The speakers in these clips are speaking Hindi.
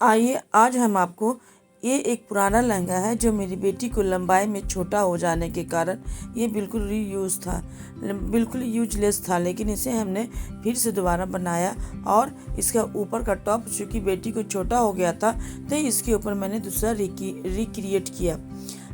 आइए आज हम आपको ये एक पुराना लहंगा है जो मेरी बेटी को लंबाई में छोटा हो जाने के कारण ये बिल्कुल रीयूज था, बिल्कुल यूजलेस था, लेकिन इसे हमने फिर से दोबारा बनाया और इसका ऊपर का टॉप चूँकि बेटी को छोटा हो गया था तो इसके ऊपर मैंने दूसरा रिक्रिएट किया।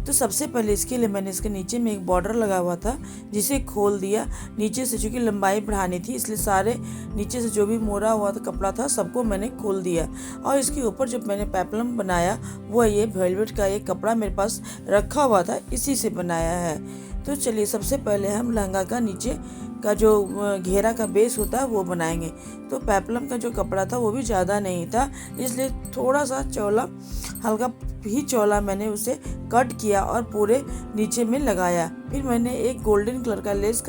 तो सबसे पहले इसके लिए मैंने इसके नीचे में एक बॉर्डर लगा हुआ था जिसे खोल दिया। नीचे से चूँकि लंबाई बढ़ानी थी इसलिए सारे नीचे से जो भी मोड़ा हुआ था कपड़ा था सबको मैंने खोल दिया। और इसके ऊपर जब मैंने पेपलम बनाया वो ये वेलवेट का एक कपड़ा मेरे पास रखा हुआ था, इसी से बनाया है। तो चलिए सबसे पहले हम लहंगा का नीचे का जो घेरा का बेस होता है वो बनाएंगे। तो पेपलम का जो कपड़ा था वो भी ज़्यादा नहीं था, इसलिए थोड़ा सा चौला, हल्का ही चौला मैंने उसे कट किया और पूरे नीचे में लगाया। फिर मैंने एक गोल्डन कलर का लेस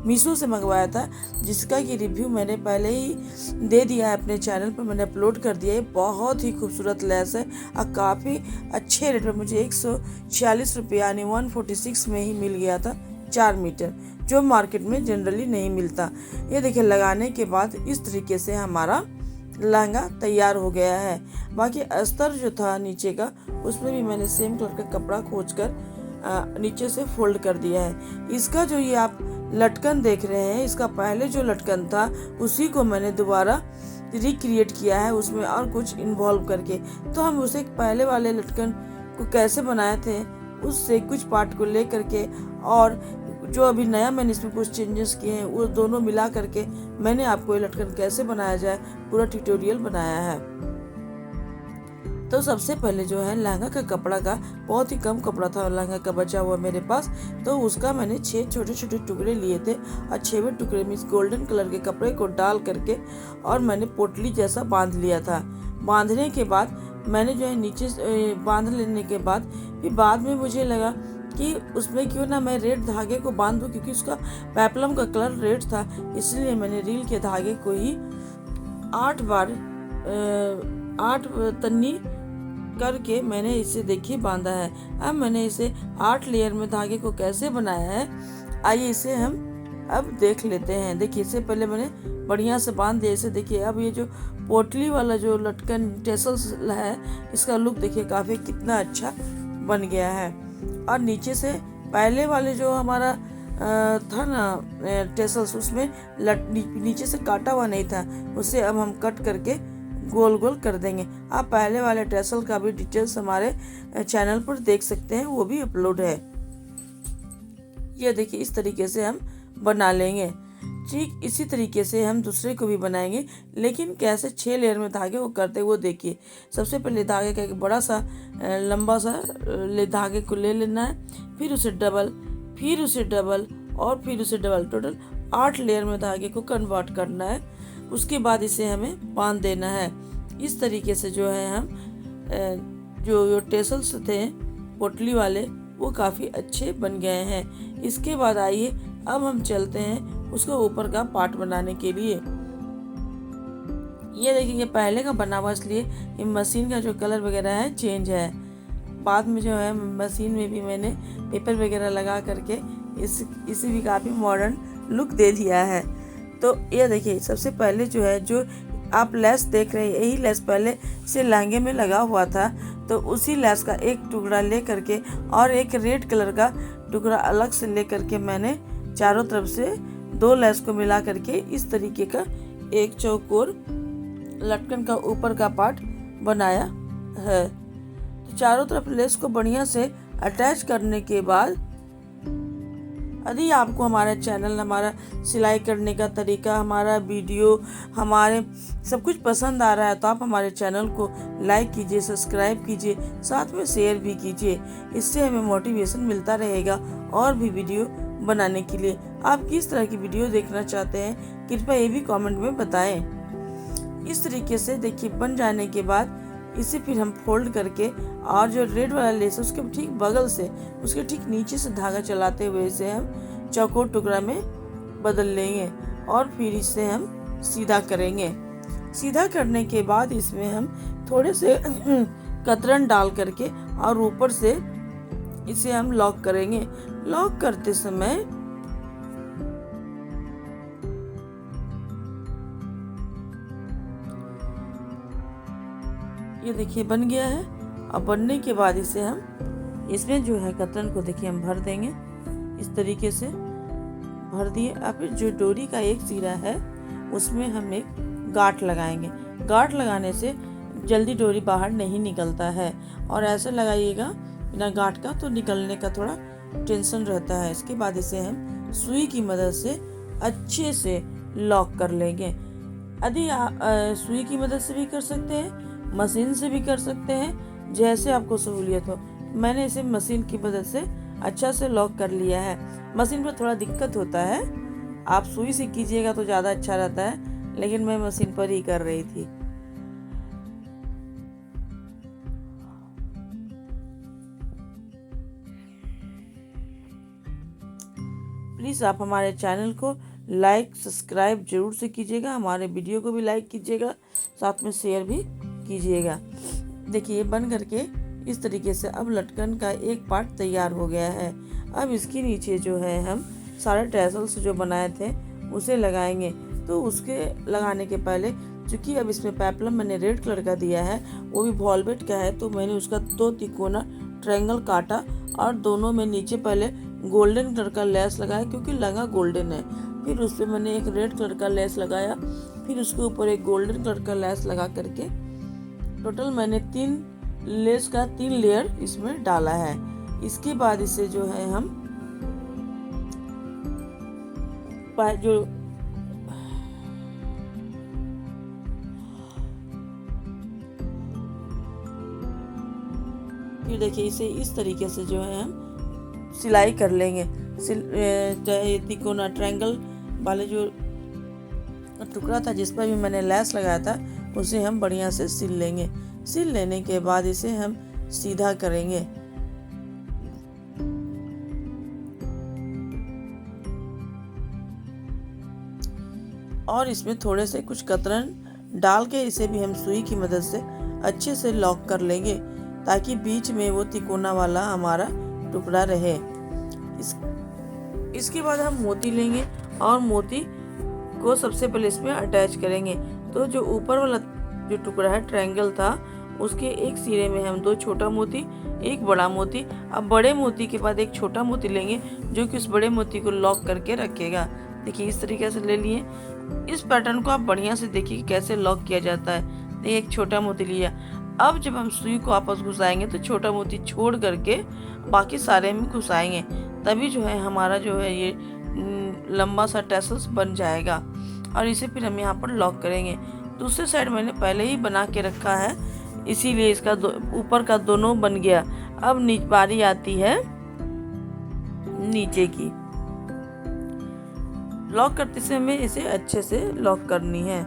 मीशो से मंगवाया था, जिसका कि रिव्यू मैंने पहले ही दे दिया है अपने चैनल पर, मैंने अपलोड कर दिया है। बहुत ही खूबसूरत लेस है और काफ़ी अच्छे रेट पर मुझे 146 रुपये यानी 146 में ही मिल गया था 4 मीटर, जो मार्केट में जनरली नहीं मिलता। ये देखिए लगाने के बाद इस तरीके से हमारा लहंगा तैयार हो गया है। बाकी अस्तर जो था नीचे का उसमें भी मैंने सेम कलर का कपड़ा खोजकर नीचे से फोल्ड कर दिया है। इसका जो ये आप लटकन देख रहे हैं, इसका पहले जो लटकन था उसी को मैंने दोबारा रिक्रिएट किया है उसमें और कुछ इन्वॉल्व करके। तो हम उसे पहले वाले लटकन को कैसे बनाए थे उससे कुछ पार्ट को ले करके और जो अभी नया मैंने इसमें कुछ चेंजेस किए हैं वो दोनों मिला करके मैंने आपको ये लटकन कैसे बनाया जाए पूरा ट्यूटोरियल बनाया है। तो सबसे पहले जो है लहंगा का कपड़ा का बहुत ही कम कपड़ा था लहंगा का बचा हुआ मेरे पास, तो उसका मैंने 6 छोटे छोटे टुकड़े लिए थे और 6वें टुकड़े में इस गोल्डन कलर के कपड़े को डाल करके और मैंने पोटली जैसा बांध लिया था। बांधने के बाद मैंने जो है नीचे बांध लेने के बाद फिर बाद में मुझे लगा कि उसमें क्यों ना मैं रेड धागे को बांध दूं, क्योंकि उसका पेपलम का कलर रेड था, इसलिए मैंने रील के धागे को ही 8 तन्नी करके मैंने इसे देखिए बांधा है। अब मैंने इसे 8 लेयर में धागे को कैसे बनाया है आइए इसे हम अब देख लेते हैं। देखिए इससे पहले मैंने बढ़िया से बांध दिया इसे। देखिए अब ये जो पोटली वाला जो लटकन टेसल्स है इसका लुक देखिए काफ़ी कितना अच्छा बन गया है। और नीचे से पहले वाले जो हमारा था ना टेसल्स उसमें नीचे से काटा हुआ नहीं था, उसे अब हम कट करके गोल गोल कर देंगे। आप पहले वाले टेसल का भी डिटेल्स हमारे चैनल पर देख सकते हैं, वो भी अपलोड है। ये देखिए इस तरीके से हम बना लेंगे। ठीक इसी तरीके से हम दूसरे को भी बनाएंगे, लेकिन कैसे 6 लेयर में धागे को करते वो देखिए। सबसे पहले धागे का एक बड़ा सा लंबा सा धागे को ले लेना है, फिर उसे डबल, फिर उसे डबल और फिर उसे डबल, टोटल 8 लेयर में धागे को कन्वर्ट करना है। उसके बाद इसे हमें बांध देना है। इस तरीके से जो है हम जो टेसल्स थे पोटली वाले वो काफ़ी अच्छे बन गए हैं। इसके बाद आइए अब हम चलते हैं उसको ऊपर का पार्ट बनाने के लिए। ये देखिए ये पहले का बना हुआ, इसलिए ये मशीन का जो कलर वगैरह है चेंज है। बाद में जो है मशीन में भी मैंने पेपर वगैरह लगा करके इसे भी काफ़ी मॉडर्न लुक दे दिया है। तो ये देखिए सबसे पहले जो है जो आप लेस देख रहे हैं यही लेस पहले से लहंगे में लगा हुआ था, तो उसी लेस का एक टुकड़ा ले करके और एक रेड कलर का टुकड़ा अलग से ले करके मैंने चारों तरफ से 2 लेस को मिला करके इस तरीके का एक चौकोर लटकन का ऊपर का पार्ट बनाया है। तो चारों तरफ लेस को बढ़िया से अटैच करने के बाद यदि आपको हमारा चैनल, हमारा सिलाई करने का तरीका, हमारा वीडियो, हमारे सब कुछ पसंद आ रहा है तो आप हमारे चैनल को लाइक कीजिए, सब्सक्राइब कीजिए, साथ में शेयर भी कीजिए। इससे हमें मोटिवेशन मिलता रहेगा और भी वीडियो बनाने के लिए। आप किस तरह की वीडियो देखना चाहते हैं कृपया ये भी कमेंट में बताएं। इस तरीके से देखिए बन जाने के बाद इसे फिर हम फोल्ड करके और जो रेड वाला लेस है उसके ठीक बगल से उसके ठीक नीचे से धागा चलाते हुए इसे हम चौकोर टुकड़ा में बदल लेंगे और फिर इसे हम सीधा करेंगे। सीधा करने के बाद इसमें हम थोड़े से कतरन डाल करके और ऊपर से इसे हम लॉक करेंगे। लॉक करते समय ये देखिए बन गया है। अब बनने के बाद इसे हम इसमें जो है कतरन को देखिए हम भर देंगे, इस तरीके से भर दिए। अब फिर जो डोरी का एक सिरा है उसमें हम एक गांठ लगाएंगे। गांठ लगाने से जल्दी डोरी बाहर नहीं निकलता है, और ऐसे लगाइएगा बिना गांठ का तो निकलने का थोड़ा टेंशन रहता है। इसके बाद इसे हम सुई की मदद से अच्छे से लॉक कर लेंगे। यदि सुई की मदद से भी कर सकते हैं, मशीन से भी कर सकते हैं, जैसे आपको सहूलियत हो। मैंने इसे मशीन की मदद से अच्छा से लॉक कर लिया है। मशीन पर थोड़ा दिक्कत होता है, आप सुई से कीजिएगा तो ज़्यादा अच्छा रहता है, लेकिन मैं मशीन पर ही कर रही थी। प्लीज़ आप हमारे चैनल को लाइक सब्सक्राइब जरूर से कीजिएगा, हमारे वीडियो को भी लाइक कीजिएगा, साथ में शेयर भी कीजिएगा। देखिए बन करके इस तरीके से अब लटकन का एक पार्ट तैयार हो गया है। अब इसके नीचे जो है हम सारे टैसल्स जो बनाए थे उसे लगाएंगे। तो उसके लगाने के पहले, चूँकि अब इसमें पेप्लम मैंने रेड कलर का दिया है, वो भी वॉल्वेट का है, तो मैंने उसका 2 तिकोना ट्रायंगल काटा और दोनों में नीचे पहले गोल्डन कलर का लेस लगाया, क्योंकि लहंगा गोल्डन है। फिर उस पर मैंने एक रेड कलर का लेस लगाया, फिर उसके ऊपर एक गोल्डन कलर का लेस लगा करके टोटल मैंने 3 लेस का 3 लेयर इसमें डाला है। इसके बाद इसे जो है हम जो फिर देखिए इसे इस तरीके से जो है हम सिलाई कर लेंगे। तिकोना ट्रायंगल वाले जो टुकड़ा था जिस पर भी मैंने लेस लगाया था उसे हम बढ़िया से सिल लेंगे। सिल लेने के बाद इसे हम सीधा करेंगे। और इसमें थोड़े से कुछ कतरन डाल के इसे भी हम सुई की मदद से अच्छे से लॉक कर लेंगे, ताकि बीच में वो तिकोना वाला हमारा टुकड़ा रहे। इसके बाद हम मोती लेंगे और मोती को सबसे पहले इसमें अटैच करेंगे। तो जो ऊपर वाला जो टुकड़ा है ट्रायंगल था, उसके एक सिरे में हम 2 छोटा मोती, एक बड़ा मोती। अब बड़े मोती के बाद एक छोटा मोती लेंगे जो कि उस बड़े मोती को लॉक करके रखेगा। देखिए इस तरीके से ले लिए। इस पैटर्न को आप बढ़िया से देखिए कैसे लॉक किया जाता है। देखिए एक छोटा मोती लिया। अब जब हम सुई को आपस घुसाएंगे तो छोटा मोती छोड़ करके बाकी सारे में घुसाएंगे, तभी जो है हमारा जो है ये लंबा सा टैसल्स बन जाएगा। और इसे फिर हम यहाँ पर लॉक करेंगे। दूसरे साइड मैंने पहले ही बना के रखा है, इसीलिए इसका ऊपर का दोनों बन गया। अब बारी आती है नीचे की। लॉक करते समय इसे अच्छे से लॉक करनी है।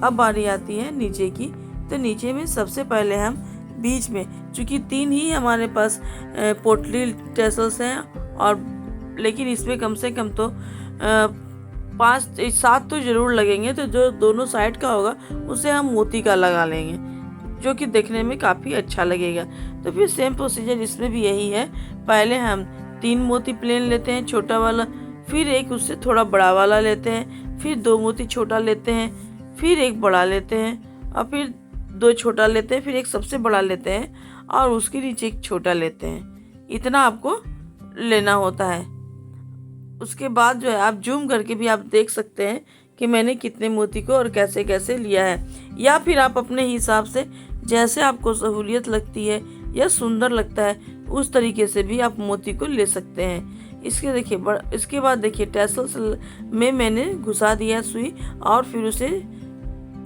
अब बारी आती है नीचे की। तो नीचे में सबसे पहले हम बीच में, चूँकि 3 ही हमारे पास पोटली टैसल्स हैं, और लेकिन इसमें कम से कम तो 5-7 तो ज़रूर लगेंगे। तो जो दोनों साइड का होगा उसे हम मोती का लगा लेंगे, जो कि देखने में काफ़ी अच्छा लगेगा। तो फिर सेम प्रोसीजर इसमें भी यही है। पहले हम 3 मोती प्लेन लेते हैं छोटा वाला, फिर एक उससे थोड़ा बड़ा वाला लेते हैं, फिर 2 मोती छोटा लेते हैं, फिर एक बड़ा लेते हैं, और फिर 2 छोटा लेते हैं, फिर एक सबसे बड़ा लेते हैं, और उसके नीचे एक छोटा लेते हैं। इतना आपको लेना होता है। उसके बाद जो है आप जूम करके भी आप देख सकते हैं कि मैंने कितने मोती को और कैसे कैसे लिया है, या फिर आप अपने हिसाब से जैसे आपको सहूलियत लगती है या सुंदर लगता है उस तरीके से भी आप मोती को ले सकते हैं। इसके बाद देखिए टैसल्स में मैंने घुसा दिया सुई, और फिर उसे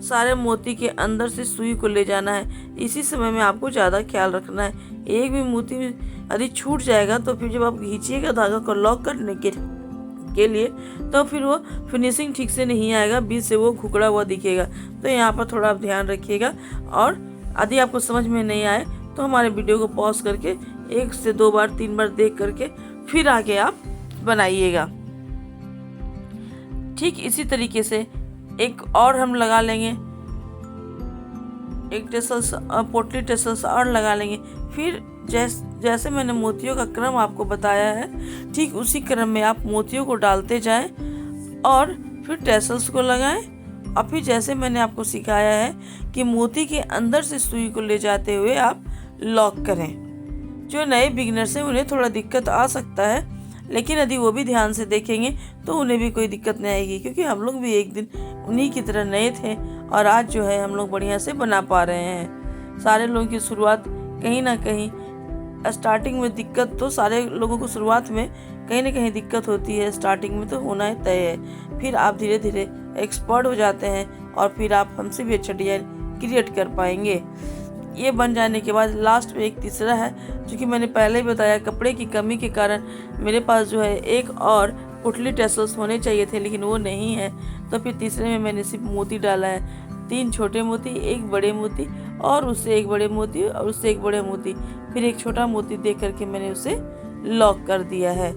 सारे मोती के अंदर से सुई को ले जाना है। इसी समय में आपको ज़्यादा ख्याल रखना है। एक भी मोती यदि छूट जाएगा तो फिर जब आप खींचिएगा धागा को लॉक करने के लिए, तो फिर वो फिनिशिंग ठीक से नहीं आएगा, बीच से वो खुकड़ा हुआ दिखेगा। तो यहाँ पर थोड़ा आप ध्यान रखिएगा। और यदि आपको समझ में नहीं आए तो हमारे वीडियो को पॉज करके 1 से 2 बार 3 बार देख करके फिर आगे आप बनाइएगा। ठीक इसी तरीके से एक और हम लगा लेंगे, एक टैसल्स पोटली टैसल्स और लगा लेंगे। फिर जैसे मैंने मोतियों का क्रम आपको बताया है, ठीक उसी क्रम में आप मोतियों को डालते जाएं और फिर टैसल्स को लगाएं और फिर जैसे मैंने आपको सिखाया है कि मोती के अंदर से सुई को ले जाते हुए आप लॉक करें। जो नए बिगिनर्स हैं उन्हें थोड़ा दिक्कत आ सकता है, लेकिन यदि वो भी ध्यान से देखेंगे तो उन्हें भी कोई दिक्कत नहीं आएगी, क्योंकि हम लोग भी एक दिन उन्हीं की तरह नए थे और आज जो है हम लोग बढ़िया से बना पा रहे हैं। सारे लोगों की शुरुआत कहीं ना कहीं स्टार्टिंग में दिक्कत तो सारे लोगों को शुरुआत में कहीं ना कहीं दिक्कत होती है, स्टार्टिंग में तो होना ही तय है। फिर आप धीरे धीरे एक्सपर्ट हो जाते हैं और फिर आप हमसे भी अच्छा डिजाइन क्रिएट कर पाएंगे। ये बन जाने के बाद लास्ट में एक तीसरा है, जो कि मैंने पहले ही बताया, कपड़े की कमी के कारण मेरे पास जो है एक और पुटली टेसल्स होने चाहिए थे, लेकिन वो नहीं है। तो फिर तीसरे में मैंने सिर्फ मोती डाला है, 3 छोटे मोती, एक बड़े मोती और उससे एक बड़े मोती और उससे एक बड़े मोती, फिर एक छोटा मोती दे करके मैंने उसे लॉक कर दिया है।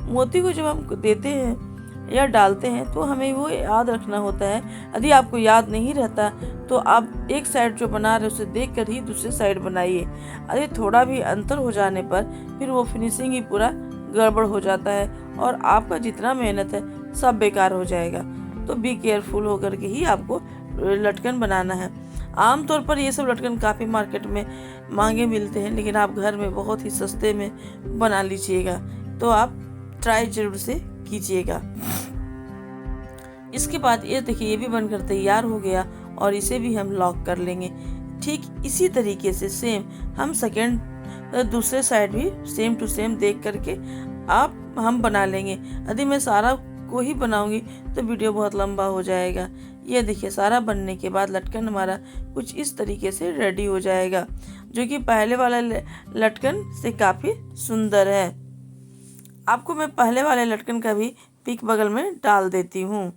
मोती को जब हम देते हैं या डालते हैं तो हमें वो याद रखना होता है। यदि आपको याद नहीं रहता तो आप एक साइड जो बना रहे उसे देख कर ही दूसरी साइड बनाइए। यदि थोड़ा भी अंतर हो जाने पर फिर वो फिनिशिंग ही पूरा गड़बड़ हो जाता है और आपका जितना मेहनत है सब बेकार हो जाएगा। तो बी केयरफुल होकर के ही आपको लटकन बनाना है। आमतौर पर ये सब लटकन काफ़ी मार्केट में महंगे मिलते हैं, लेकिन आप घर में बहुत ही सस्ते में बना लीजिएगा। तो आप ट्राई जरूर से कीजिएगा। इसके बाद ये देखिए, ये भी बनकर तैयार हो गया और इसे भी हम लॉक कर लेंगे। ठीक इसी तरीके से सेम हम दूसरे साइड भी सेम टू सेम देख करके हम बना लेंगे। यदि मैं सारा को ही बनाऊंगी तो वीडियो बहुत लंबा हो जाएगा। ये देखिए, सारा बनने के बाद लटकन हमारा कुछ इस तरीके से रेडी हो जाएगा, जो कि पहले वाला लटकन से काफ़ी सुंदर है। आपको मैं पहले वाले लटकन का भी पिक बगल में डाल देती हूँ।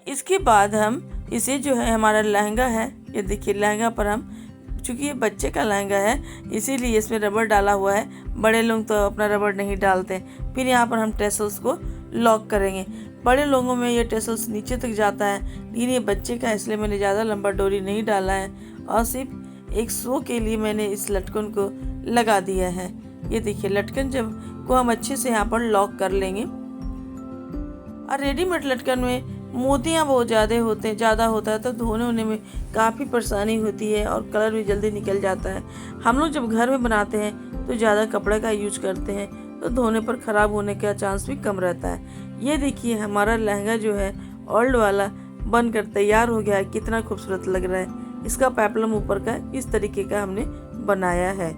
इसके बाद हम इसे जो है हमारा लहंगा है, ये देखिए लहंगा पर हम, चूँकि ये बच्चे का लहंगा है इसीलिए इसमें रबड़ डाला हुआ है। बड़े लोग तो अपना रबड़ नहीं डालते। फिर यहाँ पर हम टेसल्स को लॉक करेंगे। बड़े लोगों में ये टेसल्स नीचे तक जाता है, लेकिन ये बच्चे का इसलिए मैंने ज़्यादा लंबा डोरी नहीं डाला है और सिर्फ एक शो के लिए मैंने इस लटकन को लगा दिया है। ये देखिए, लटकन जब को हम अच्छे से यहाँ पर लॉक कर लेंगे। और रेडीमेड लटकन में मोतियाँ बहुत ज़्यादा होता है तो धोने में काफ़ी परेशानी होती है और कलर भी जल्दी निकल जाता है। हम लोग जब घर में बनाते हैं तो ज़्यादा कपड़े का यूज करते हैं, तो धोने पर ख़राब होने का चांस भी कम रहता है। ये देखिए, हमारा लहंगा जो है ओल्ड वाला बनकर तैयार हो गया है। कितना खूबसूरत लग रहा है। इसका पेपलम ऊपर का इस तरीके का हमने बनाया है।